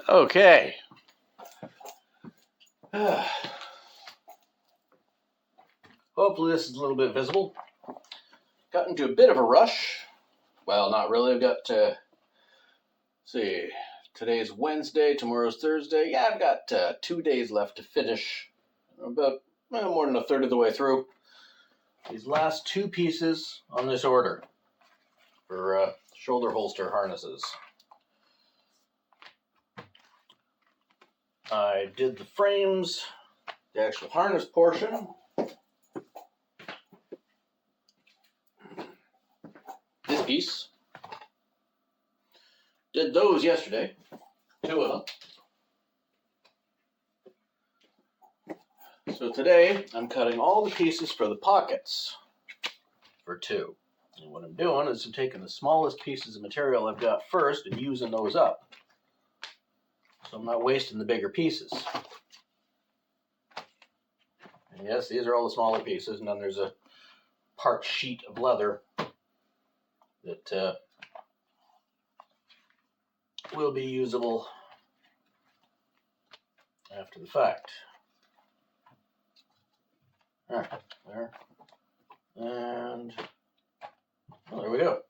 Okay. Hopefully this is a little bit visible. Got into a bit of a rush. Well, not really. I've got to see. Today's Wednesday. Tomorrow's Thursday. Yeah, I've got 2 days left to finish. About more than a third of the way through these last two pieces on this order for shoulder holster harnesses. I did the frames, the actual harness portion. This piece. Did those yesterday. 2 of them. So today I'm cutting all the pieces for the pockets for 2. And what I'm doing is I'm taking the smallest pieces of material I've got first and using those up. So I'm not wasting the bigger pieces. And yes, these are all the smaller pieces, and then there's a part sheet of leather that will be usable after the fact. All right, there. And well, there we go.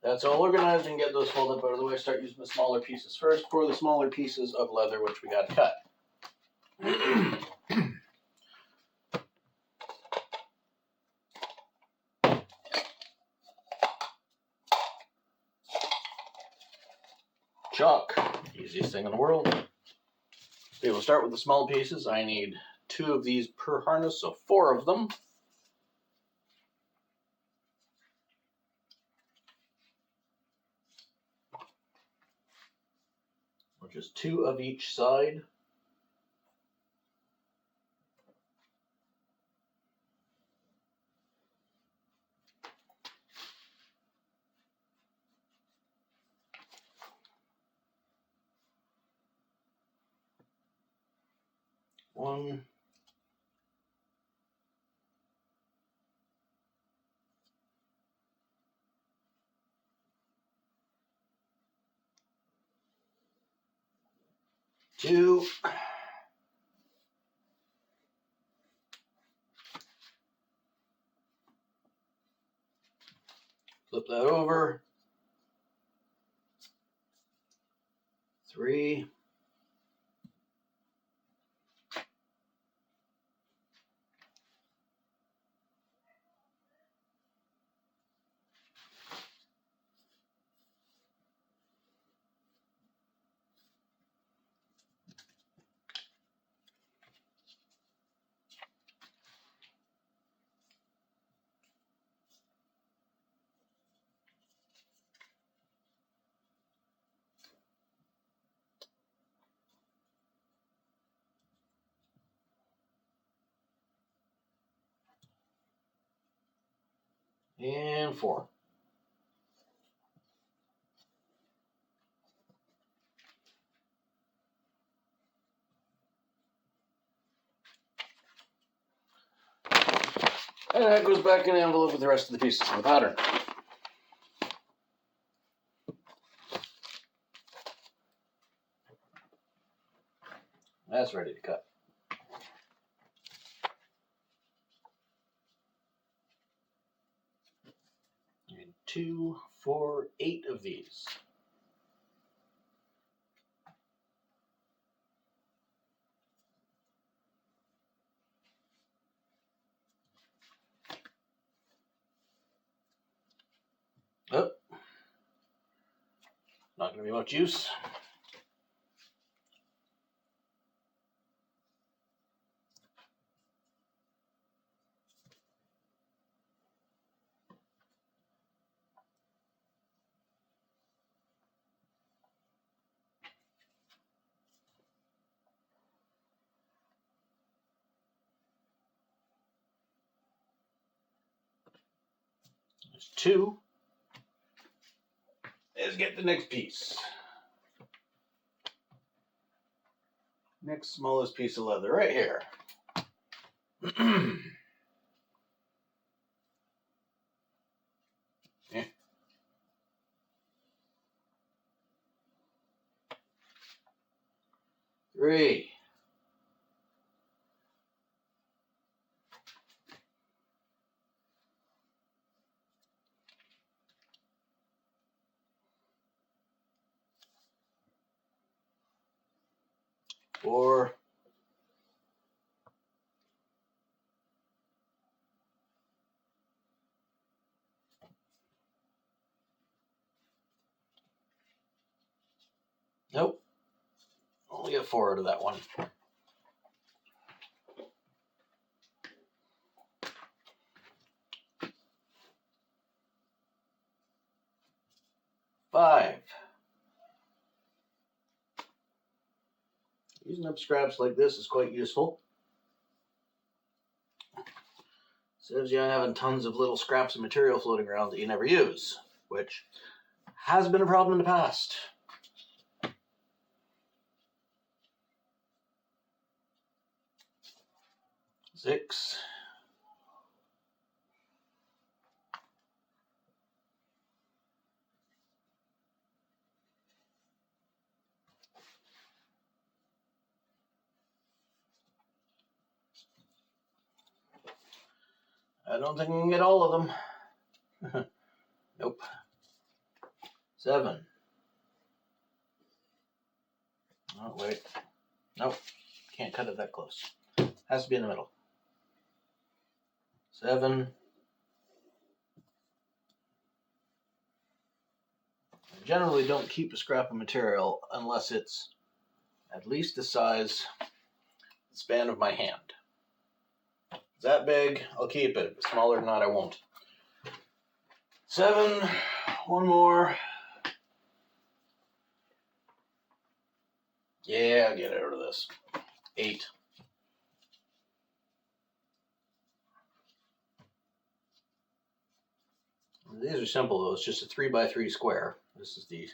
That's all organized and get those folded out of the way. Start using the smaller pieces first for the smaller pieces of leather, which we got to cut. Chalk, easiest thing in the world. Okay, we'll start with the small pieces. I need 2 of these per harness, so 4 of them. Which is 2 of each side. One. Two. Flip that over. 3. 4. And that goes back in the envelope with the rest of the pieces of the pattern. That's ready to cut. And 2, 4, 8 of these. Oh, not going to be much use. There's 2. Let's get the next piece. Next smallest piece of leather right here. Yeah. 3. 4. 'Nope. Only get 4 out of that one. 5. Using up scraps like this is quite useful. Saves you having tons of little scraps of material floating around that you never use, which has been a problem in the past. 6. I don't think I can get all of them. Nope. 7. Oh, wait. Nope. Can't cut it that close. Has to be in the middle. 7. I generally don't keep a scrap of material unless it's at least the size, the span of my hand. If it's that big, I'll keep it. If it's smaller than that, I won't. 7. One more. Yeah, I'll get out of this. 8. These are simple though. It's just a 3x3 square. This is the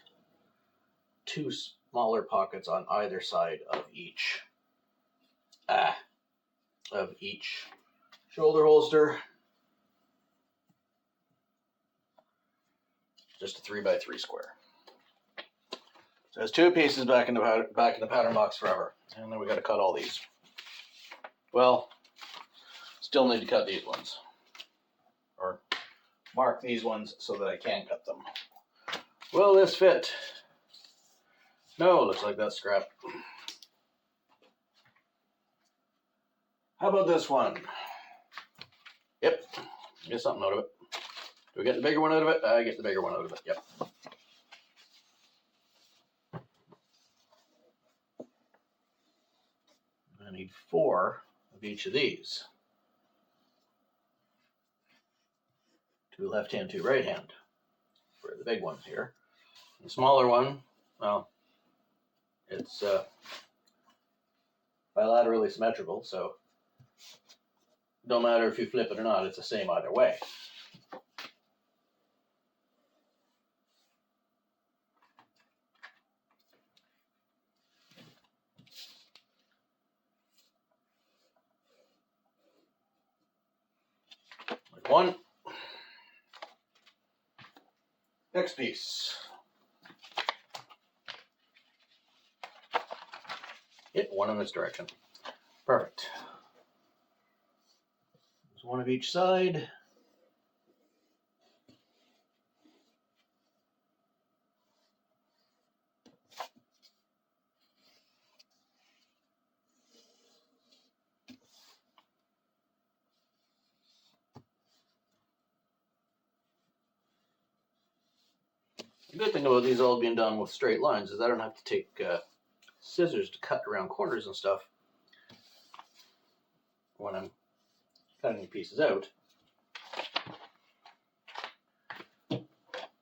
2 smaller pockets on either side of each shoulder holster. Just a 3x3 square. So there's 2 pieces back in the pattern box forever, and then we got to cut all these. Well, still need to cut these ones, or mark these ones so that I can cut them. Will this fit? No, looks like that's scrap. How about this one? Yep, get something out of it. Do we get the bigger one out of it? I get the bigger one out of it, yep. I need 4 of each of these. 2 left hand, 2 right hand for the big ones here. The smaller one, well, it's bilaterally symmetrical, so don't matter if you flip it or not, it's the same either way. Like 1. Next piece. Yep, 1 in this direction. Perfect. There's 1 of each side. The good thing about these all being done with straight lines is I don't have to take scissors to cut around corners and stuff when I'm cutting pieces out.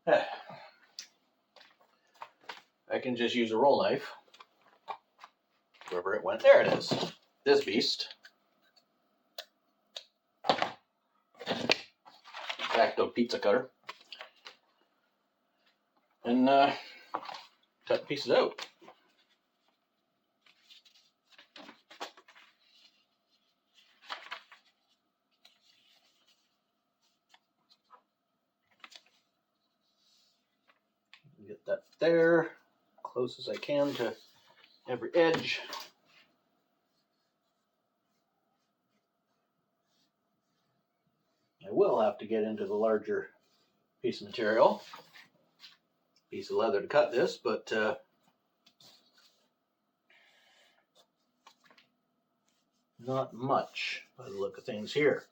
I can just use a roll knife. Wherever it went, there it is. This beast. X-Acto pizza cutter. And cut pieces out. Get that there, close as I can to every edge. I will have to get into the larger piece of material, piece of leather to cut this, but not much by the look of things here.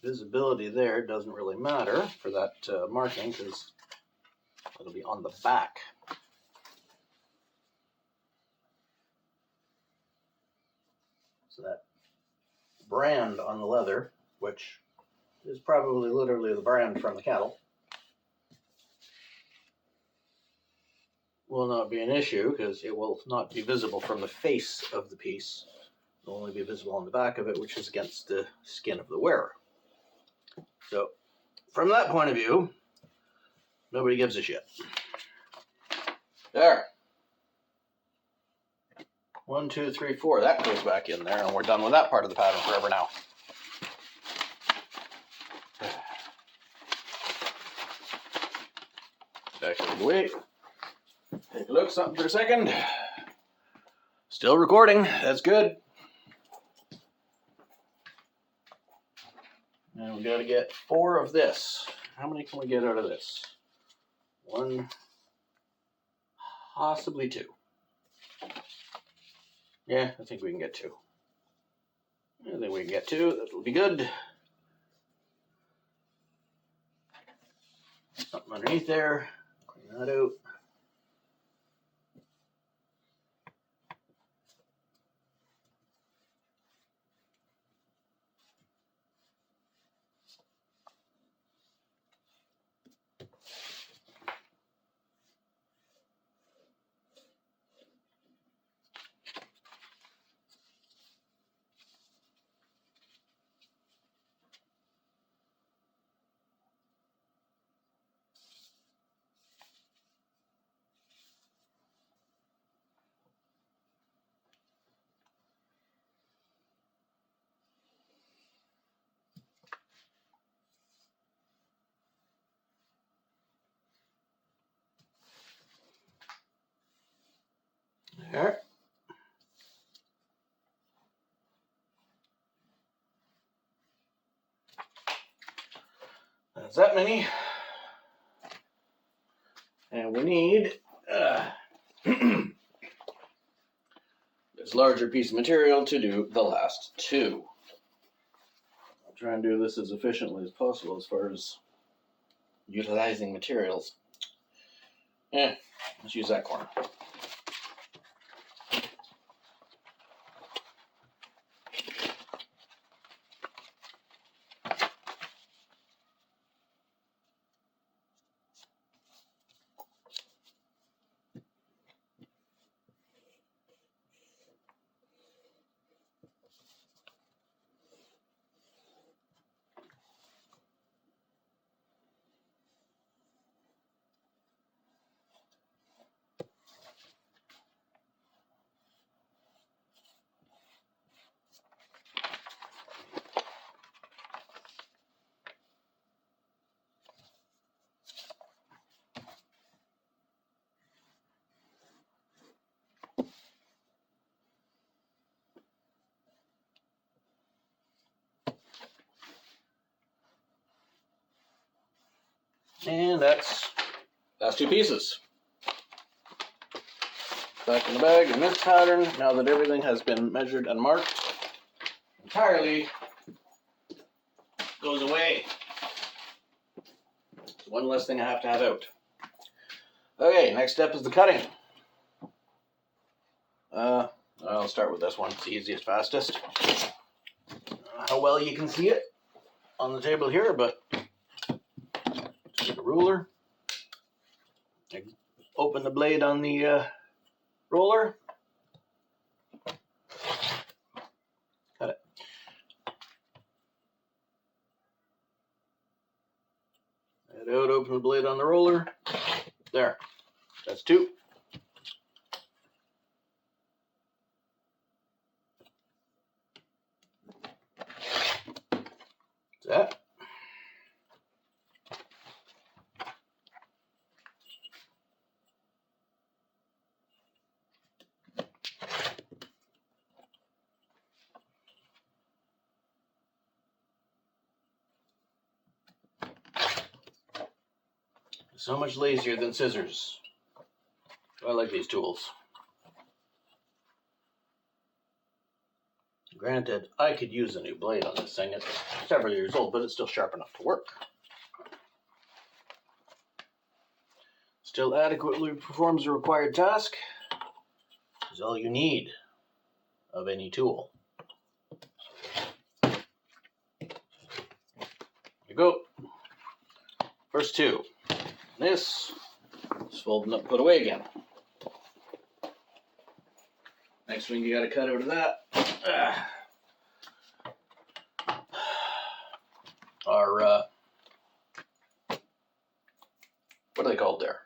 Visibility there doesn't really matter for that marking because it'll be on the back. So that brand on the leather, which is probably literally the brand from the cattle, will not be an issue because it will not be visible from the face of the piece. It'll only be visible on the back of it, which is against the skin of the wearer. So from that point of view, nobody gives a shit. There. 1, 2, 3, 4. That goes back in there, and we're done with that part of the pattern forever now. Back out of the way. Take a look, something for a second. Still recording. That's good. And we got to get 4 of this. How many can we get out of this? 1, possibly 2. Yeah, I think we can get 2. I think we can get 2. That'll be good. Something underneath there. Clean that out. There. That's that many. And we need this larger piece of material to do the last 2. I'll try and do this as efficiently as possible as far as utilizing materials. Let's use that corner. And that's 2 pieces. Back in the bag in this pattern. Now that everything has been measured and marked entirely, goes away. One less thing I have to have out. Okay, next step is the cutting. I'll start with this one. It's the easiest, fastest. How well you can see it on the table here, but take a ruler. Open the blade on the roller. Cut it. Head out, open the blade on the roller. There. That's 2. that. So much lazier than scissors. I like these tools. Granted, I could use a new blade on this thing. It's several years old, but it's still sharp enough to work. Still adequately performs the required task. Is all you need of any tool. There you go. First two. This is folding up, put away again. Next one you got to cut out of that. Our what are they called there?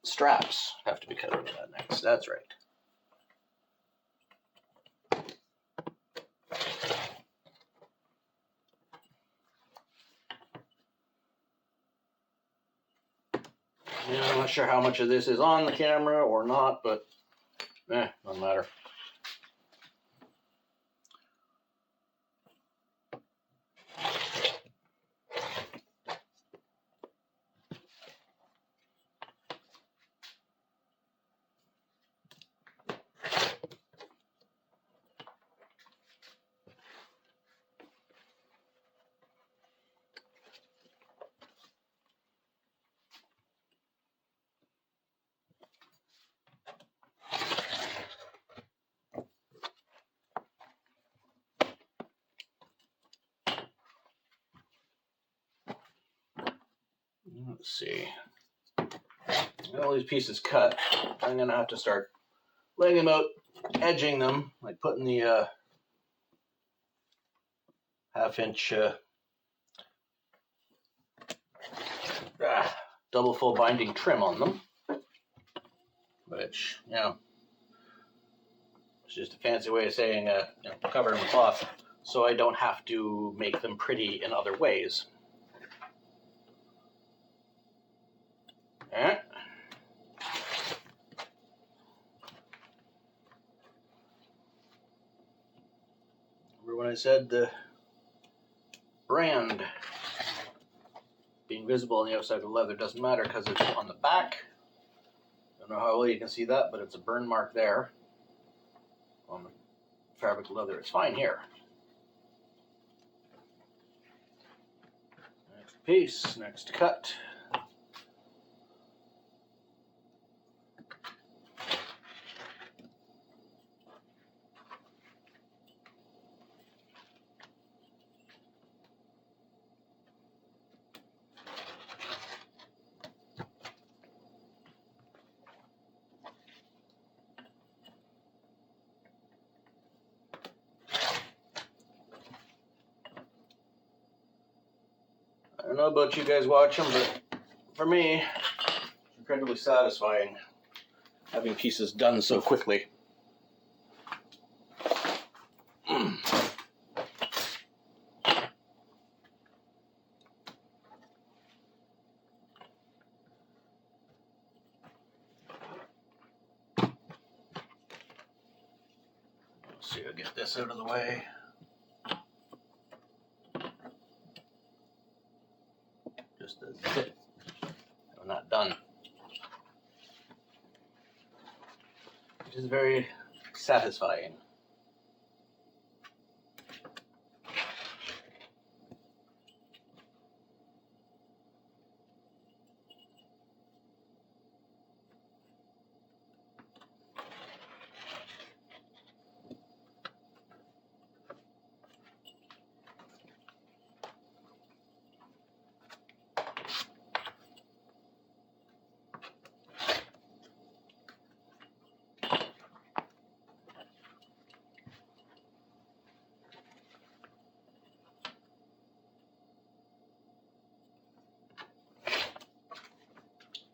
Straps have to be cut out of that next. That's right. Yeah, I'm not sure how much of this is on the camera or not, but doesn't matter. Let's see. All these pieces cut. I'm going to have to start laying them out, edging them, like putting the half-inch double full binding trim on them. Which, it's just a fancy way of saying cover them with cloth so I don't have to make them pretty in other ways. Alright. Remember when I said the brand being visible on the outside of the leather doesn't matter because it's on the back. I don't know how well you can see that, but it's a burn mark there on the fabric leather. It's fine here. Next piece, next cut. I don't know about you guys watching, but for me, it's incredibly satisfying having pieces done so quickly. Let's see, I'll get this out of the way. Just a bit. I'm not done. It is very satisfying.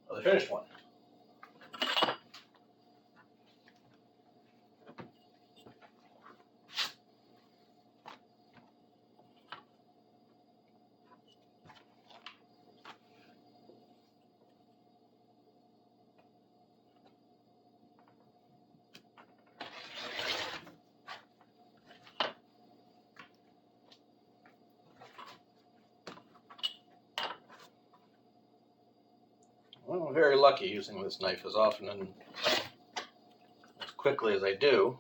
Well, the finished one. very lucky using this knife as often and as quickly as I do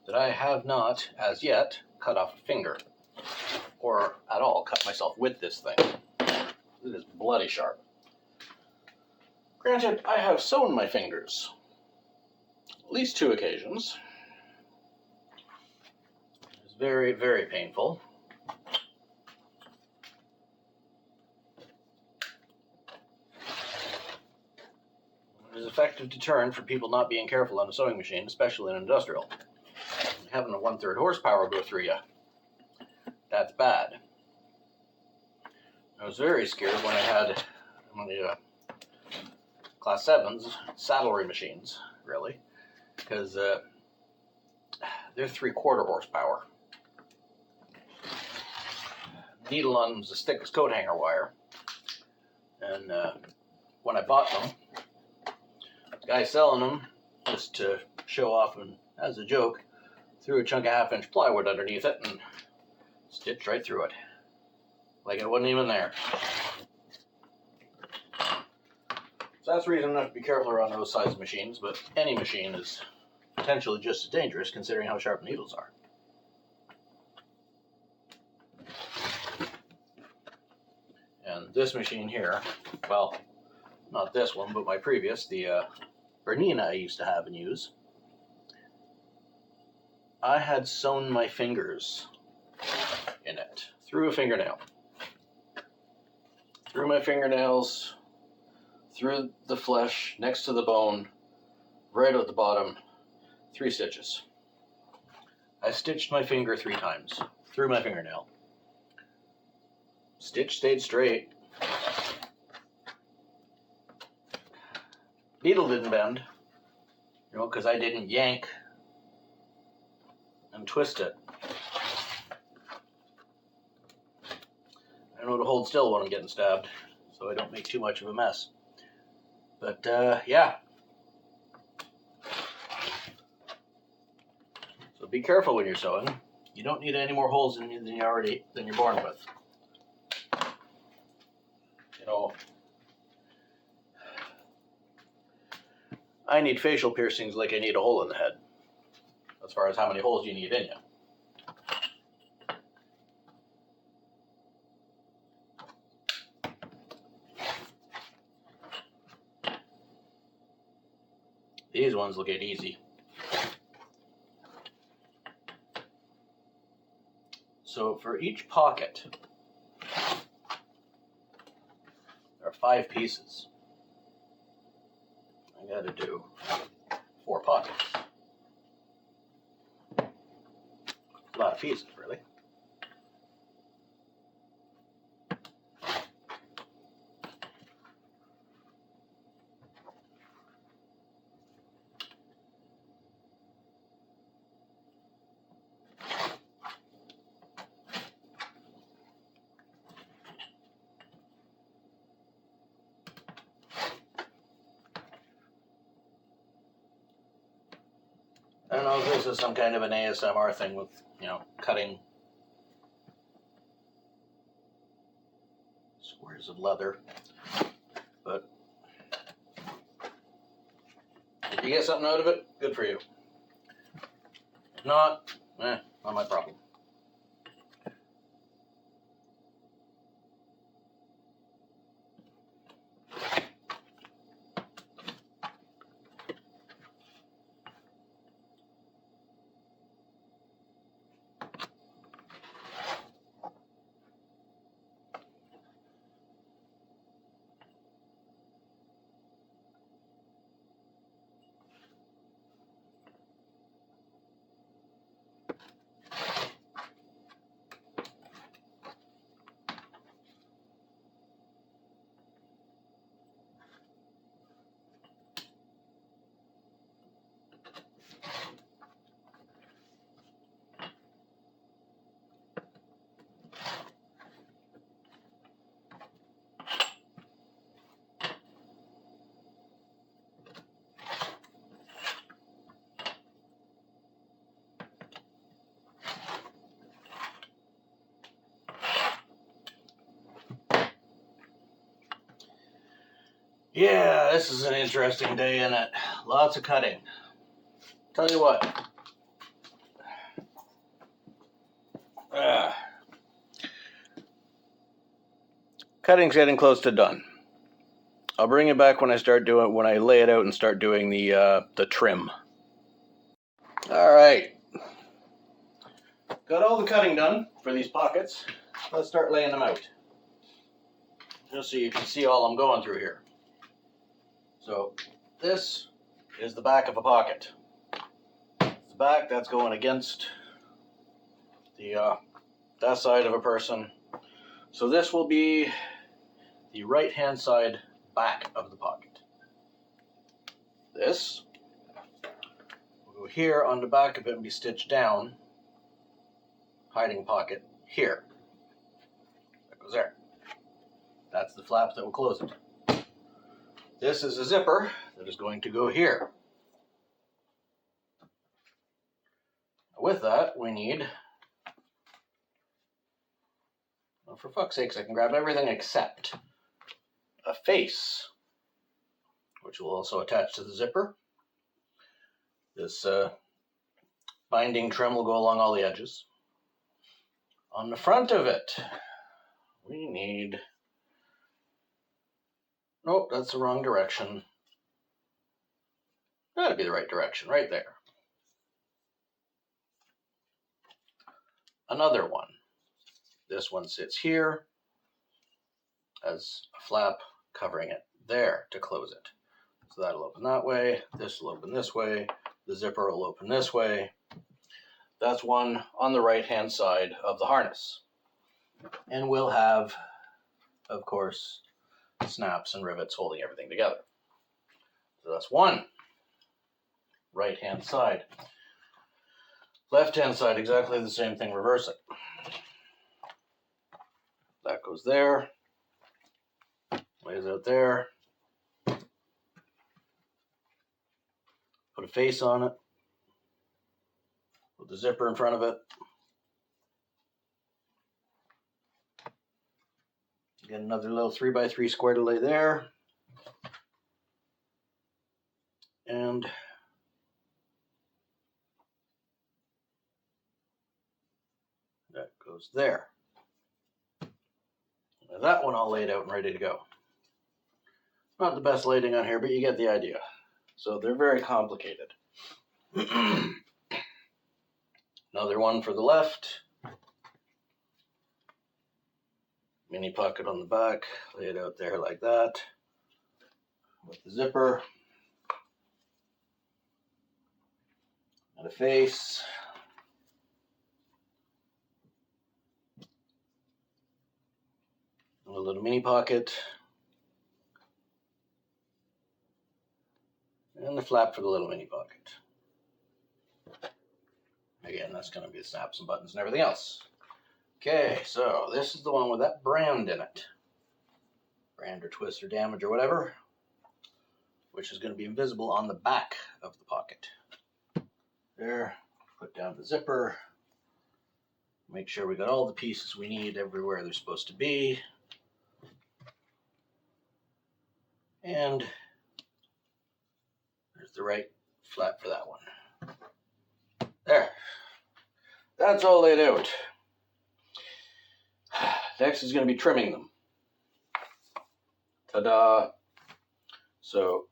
that I have not, as yet, cut off a finger. Or at all cut myself with this thing. It is bloody sharp. Granted, I have sewn my fingers. At least 2 occasions. It's very, very painful. It is an effective deterrent for people not being careful on a sewing machine, especially in industrial. Having a 1/3 horsepower go through you, that's bad. I was very scared when I had one of the Class 7s, saddlery machines, really, because they're 3/4 horsepower. Needle on them is as thick as coat hanger wire. And when I bought them, the guy selling them, just to show off and as a joke, threw a chunk of 1/2-inch plywood underneath it and stitched right through it. Like it wasn't even there. So that's reason enough to be careful around those size of machines, but any machine is potentially just as dangerous considering how sharp needles are. And this machine here, well, not this one, but my previous, the Bernina I used to have and use, I had sewn my fingers in it through a fingernail. Through my fingernails, through the flesh, next to the bone, right at the bottom, 3 stitches. I stitched my finger 3 times through my fingernail. Stitch stayed straight. Needle didn't bend, because I didn't yank and twist it. I know to hold still when I'm getting stabbed, so I don't make too much of a mess. But yeah. So be careful when you're sewing. You don't need any more holes than you're born with. I need facial piercings like I need a hole in the head, as far as how many holes you need in you. These ones will get easy. So for each pocket, there are 5 pieces. I gotta do 4 pockets. A lot of pieces, really. I don't know if this is some kind of an ASMR thing with, cutting squares of leather, but if you get something out of it, good for you. If not, not my problem. Yeah, this is an interesting day, isn't it? Lots of cutting. Tell you what. Cutting's getting close to done. I'll bring it back when I lay it out and start doing the trim. All right. Got all the cutting done for these pockets. Let's start laying them out. Just so you can see all I'm going through here. So this is the back of a pocket. The back, that's going against the that side of a person. So this will be the right-hand side back of the pocket. This will go here on the back of it and be stitched down. Hiding pocket here. That goes there. That's the flap that will close it. This is a zipper that is going to go here. With that, we need, well, for fuck's sakes, I can grab everything except a face, which will also attach to the zipper. This binding trim will go along all the edges. On the front of it, we need, nope, that's the wrong direction. That'd be the right direction, right there. Another one. This one sits here as a flap covering it there to close it. So that'll open that way, this will open this way, the zipper will open this way. That's one on the right-hand side of the harness. And we'll have, of course, snaps and rivets holding everything together. So that's one. Right-hand side. Left-hand side, exactly the same thing, reverse it. That goes there, lays out there. Put a face on it. Put the zipper in front of it. Get another little 3x3 square to lay there. And that goes there. Now that one all laid out and ready to go. Not the best lighting on here, but you get the idea. So they're very complicated. Another one for the left. Mini pocket on the back. Lay it out there like that. With the zipper. And a face. And a little mini pocket. And the flap for the little mini pocket. Again, that's going to be the snaps and buttons and everything else. Okay, so this is the one with that brand in it. Brand or twist or damage or whatever. Which is going to be invisible on the back of the pocket. There, put down the zipper. Make sure we got all the pieces we need everywhere they're supposed to be. And there's the right flap for that one. There. That's all laid out. Next is going to be trimming them. Ta-da! So,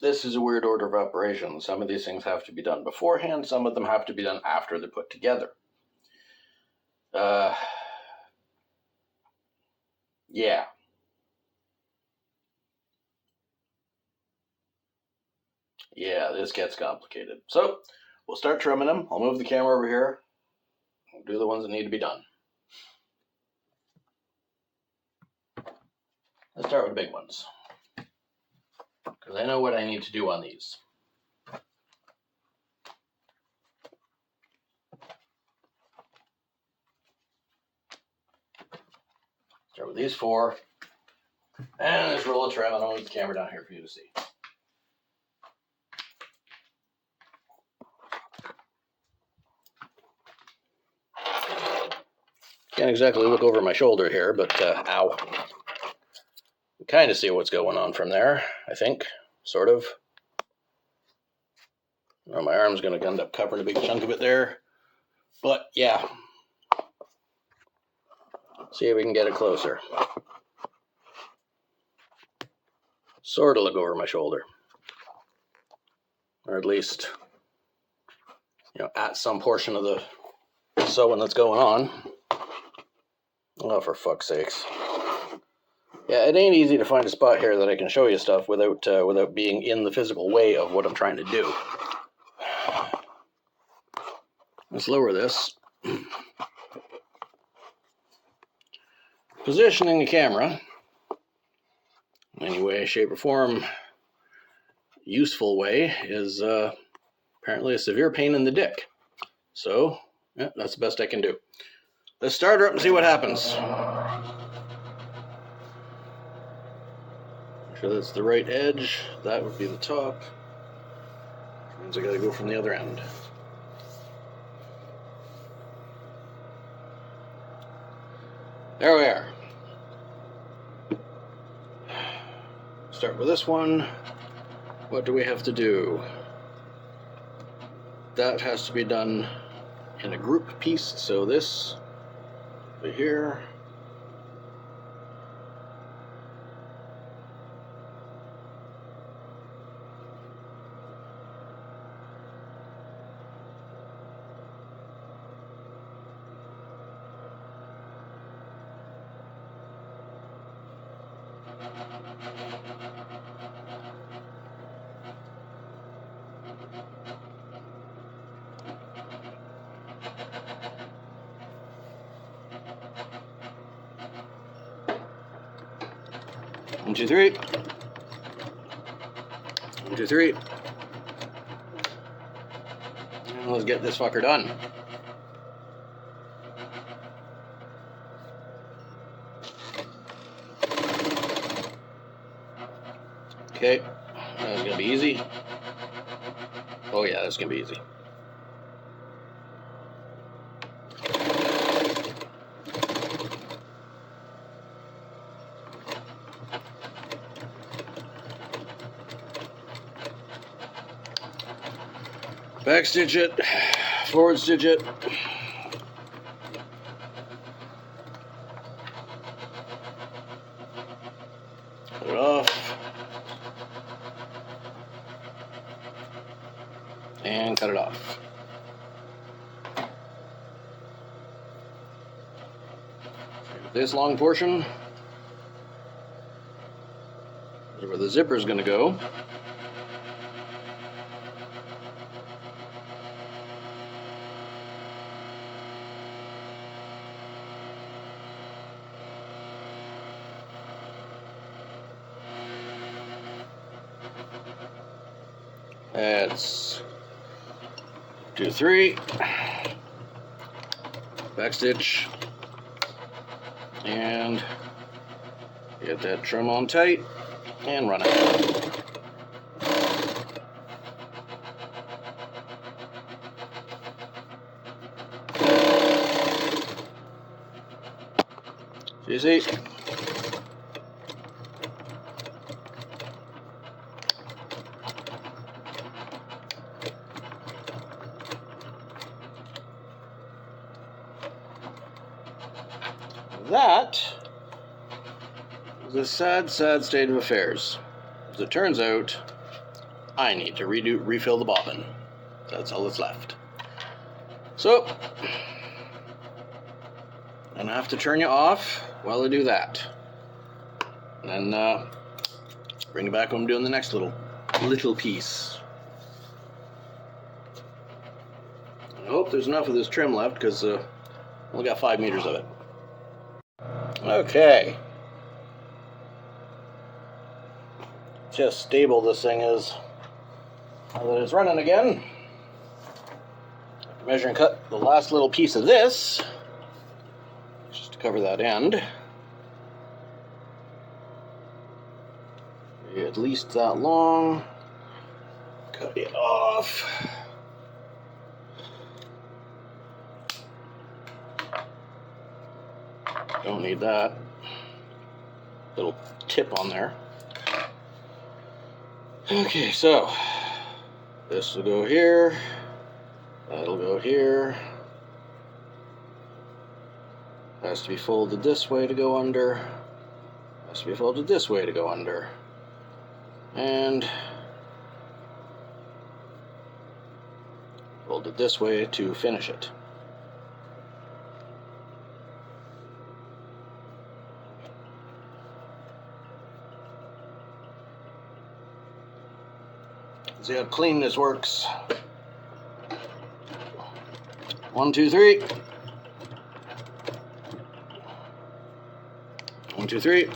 this is a weird order of operations. Some of these things have to be done beforehand. Some of them have to be done after they're put together. Yeah. Yeah, this gets complicated. So, we'll start trimming them. I'll move the camera over here. We'll do the ones that need to be done. Let's start with the big ones. Because I know what I need to do on these. Start with these four. And this roll of trim. I'll move the camera down here for you to see. Can't exactly look over my shoulder here, but ow. kind of see what's going on from there, I think, sort of. Well, my arm's going to end up covering a big chunk of it there. But yeah, see if we can get it closer. Sort of look over my shoulder. Or at least, at some portion of the sewing that's going on. Oh, for fuck's sakes. Yeah, it ain't easy to find a spot here that I can show you stuff without being in the physical way of what I'm trying to do. Let's lower this. Positioning the camera in any way, shape, or form useful way is apparently a severe pain in the dick. So, yeah, that's the best I can do. Let's start her up and see what happens. Make sure that's the right edge. That would be the top. Which means I gotta go from the other end. There we are. Start with this one. What do we have to do? That has to be done in a group piece, so this over here. One, two, three. 1, 2, 3. And let's get this fucker done. Okay, that's gonna be easy. Oh yeah, that's gonna be easy. Back stitch it, forward stitch it. Cut it off. And cut it off. This long portion is where the zipper is going to go. That's 2, 3. Back stitch. And get that trim on tight and run it. So you see, that is a sad, sad state of affairs. As it turns out, I need to refill the bobbin. That's all that's left. So, I'm gonna have to turn you off while I do that. And then bring it back when I'm doing the next little piece. I hope there's enough of this trim left because I only got 5 meters of it. Okay. Just stable this thing is. Now that it's running again, measure and cut the last little piece of this just to cover that end. At least that long. Cut it off. Don't need that. little tip on there. Okay, so this will go here. That'll go here. Has to be folded this way to go under. Has to be folded this way to go under. And folded this way to finish it. See how clean this works. 1, 2, 3. 1, 2, 3.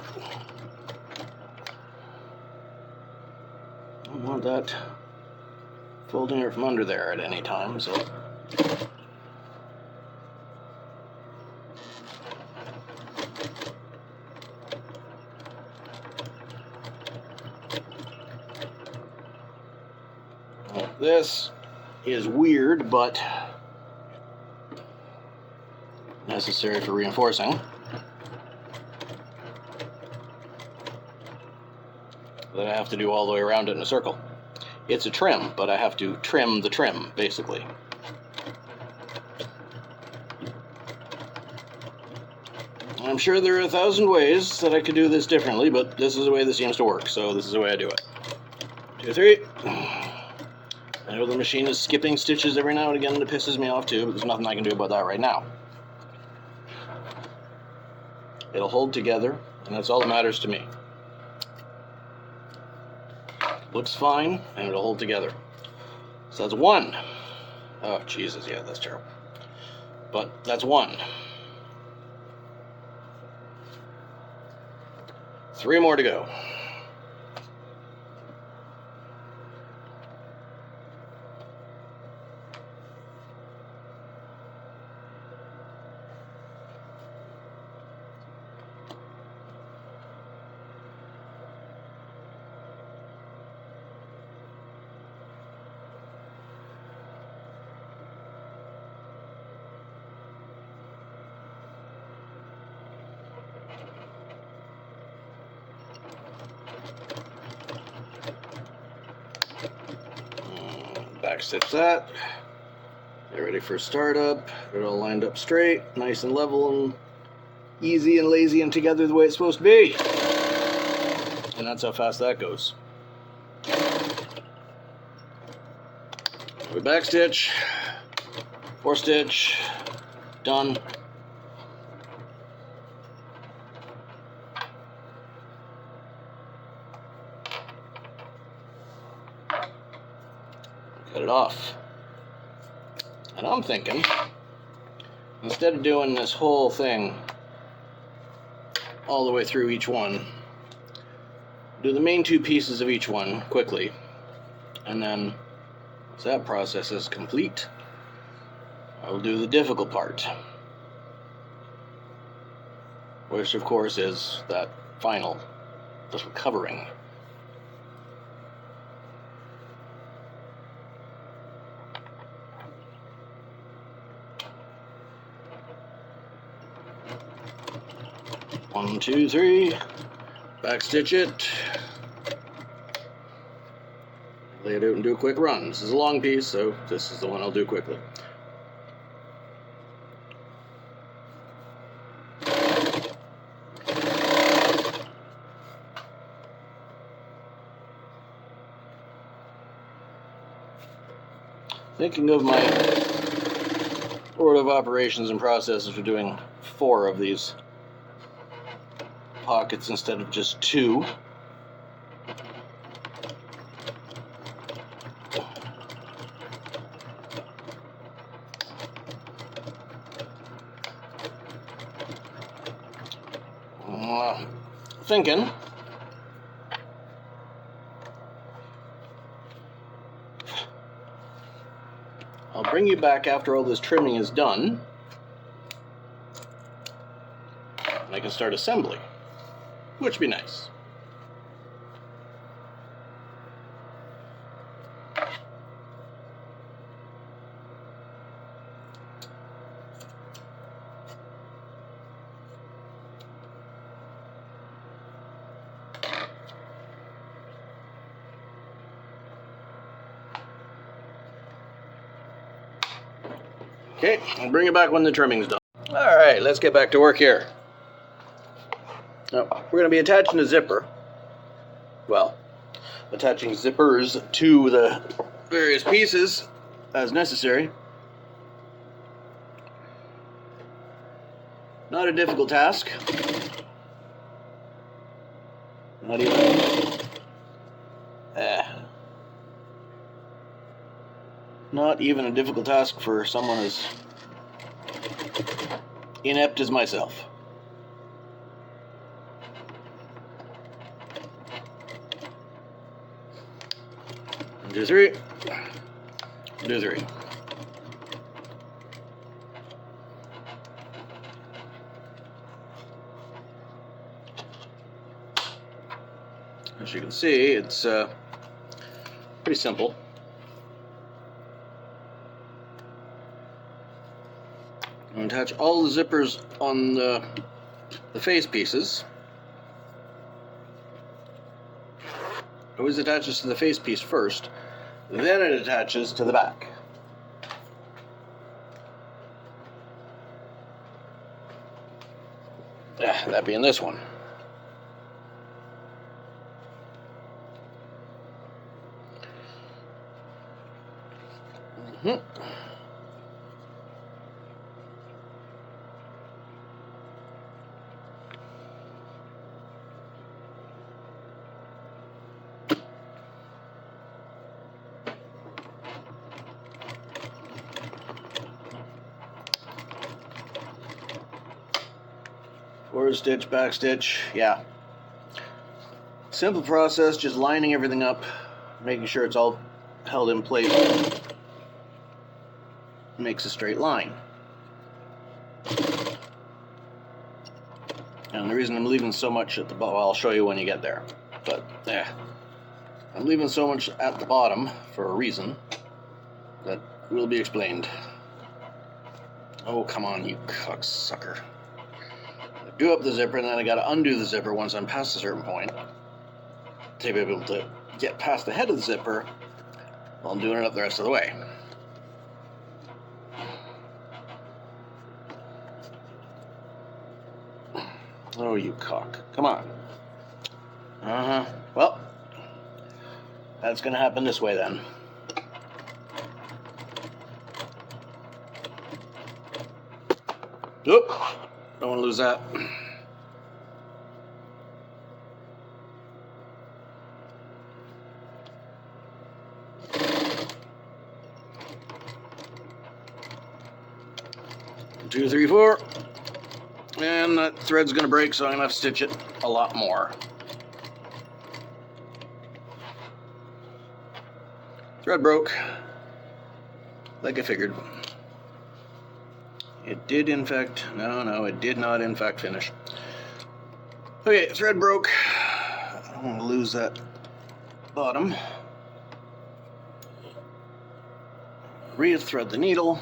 I don't want that folding her from under there at any time, so. This is weird, but necessary for reinforcing. That I have to do all the way around it in a circle. It's a trim, but I have to trim the trim, basically. I'm sure there are 1,000 ways that I could do this differently, but this is the way this seems to work, so this is the way I do it. 2, 3. I know the machine is skipping stitches every now and again, and it pisses me off too, but there's nothing I can do about that right now. It'll hold together, and that's all that matters to me. Looks fine, and it'll hold together. So that's 1. Oh, Jesus, yeah, that's terrible. But that's 1. 3 more to go. Backstitch that. Get ready for startup. Get it all lined up straight, nice and level and easy and lazy and together the way it's supposed to be. And that's how fast that goes. We backstitch, 4 stitch, done. Cut it off. And I'm thinking, instead of doing this whole thing all the way through each one, do the main 2 pieces of each one quickly, and then once that process is complete, I will do the difficult part, which of course is that final little covering. One, 2, 3, backstitch it, lay it out and do a quick run. This is a long piece, so this is the one I'll do quickly. Thinking of my order of operations and processes for doing 4 of these pockets instead of just 2. Thinking I'll bring you back after all this trimming is done, and I can start assembly, which would be nice. Okay, I'll bring it back when the trimming's done. Alright, let's get back to work here. Now, we're going to be attaching a zipper. Well, attaching zippers to the various pieces as necessary. Not a difficult task. Not even... Not even a difficult task for someone as inept as myself. 1, 2, 3. 1, 2, 3. As you can see, it's pretty simple. I'm going to attach all the zippers on the face pieces. It always attaches to the face piece first, then it attaches to the back. That being this one. Forward stitch, back stitch, yeah. Simple process, just lining everything up, making sure it's all held in place. Makes a straight line. And the reason I'm leaving so much at the bottom, well, I'll show you when you get there. But, I'm leaving so much at the bottom for a reason that will be explained. Oh, come on, you cocksucker. Do up the zipper, and then I gotta undo the zipper once I'm past a certain point to be able to get past the head of the zipper while I'm doing it up the rest of the way. Oh, you cock. Come on. Well, that's gonna happen this way then. Oop! Don't want to lose that. Two, three, four. And that thread's going to break, so I'm going to have to stitch it a lot more. Thread broke, like I figured. It did in fact, no, it did not in fact finish. Okay, thread broke. I don't want to lose that bottom. Re-thread the needle.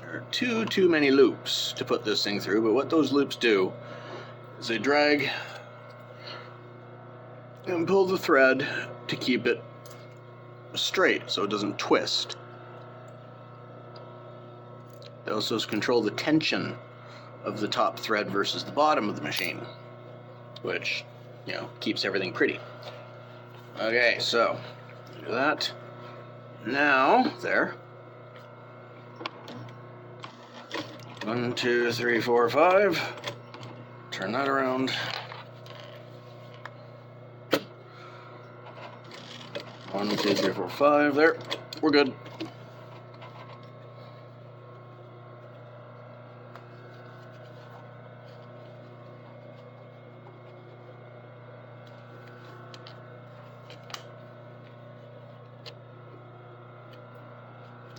There are too many loops to put this thing through, but what those loops do is they drag and pull the thread to keep it straight so it doesn't twist. They also control the tension of the top thread versus the bottom of the machine, which, you know, keeps everything pretty. Okay, so do that. Now, there. 1, 2, 3, 4, 5. Turn that around. 1, 2, 3, 4, 5. There. We're good.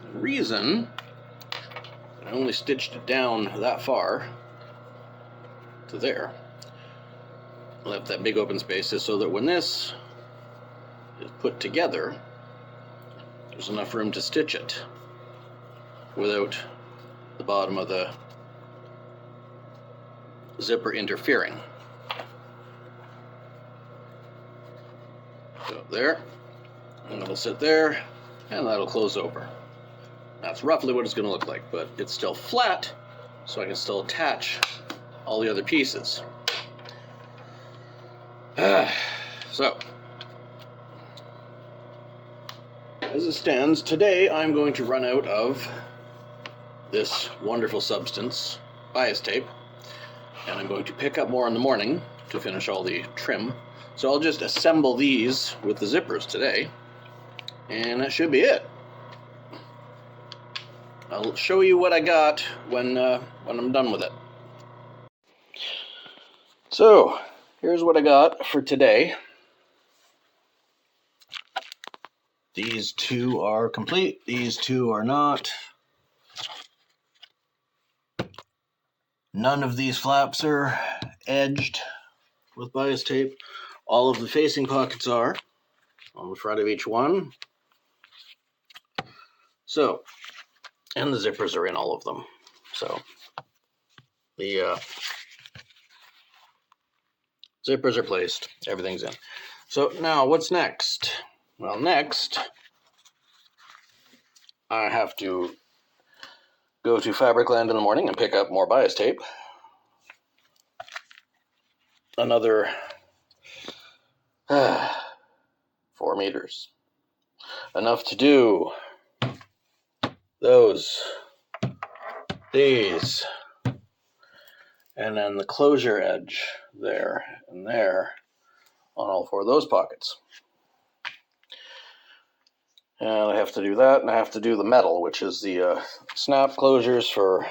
The reason I only stitched it down that far to there, left that big open space, is so that when this is put together, there's enough room to stitch it without the bottom of the zipper interfering. So there, and it'll sit there, and that'll close over. That's roughly what it's going to look like, but it's still flat, so I can still attach all the other pieces. So, as it stands, today I'm going to run out of this wonderful substance, bias tape, and I'm going to pick up more in the morning to finish all the trim. So I'll just assemble these with the zippers today, and that should be it. I'll show you what I got when I'm done with it. So, here's what I got for today. These two are complete, these two are not. None of these flaps are edged with bias tape. All of the facing pockets are on the front of each one. So, and the zippers are in all of them. So, the zippers are placed, everything's in. So now what's next? Well, next I have to go to Fabricland in the morning and pick up more bias tape. Another 4 meters. Enough to do those, these, and then the closure edge there and there on all 4 of those pockets. And I have to do that, and I have to do the metal, which is the snap closures for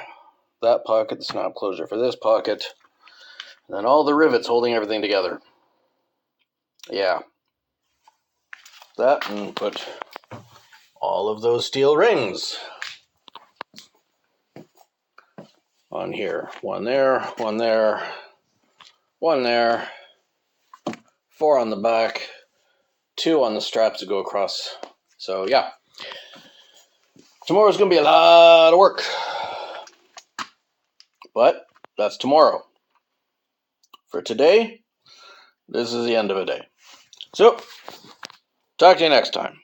that pocket, the snap closure for this pocket, and then all the rivets holding everything together. Yeah. That, and put all of those steel rings on here. One there, one there, one there, 4 on the back, 2 on the straps that go across. So yeah, tomorrow's gonna be a lot of work, but that's tomorrow. For today, this is the end of a day. So, talk to you next time.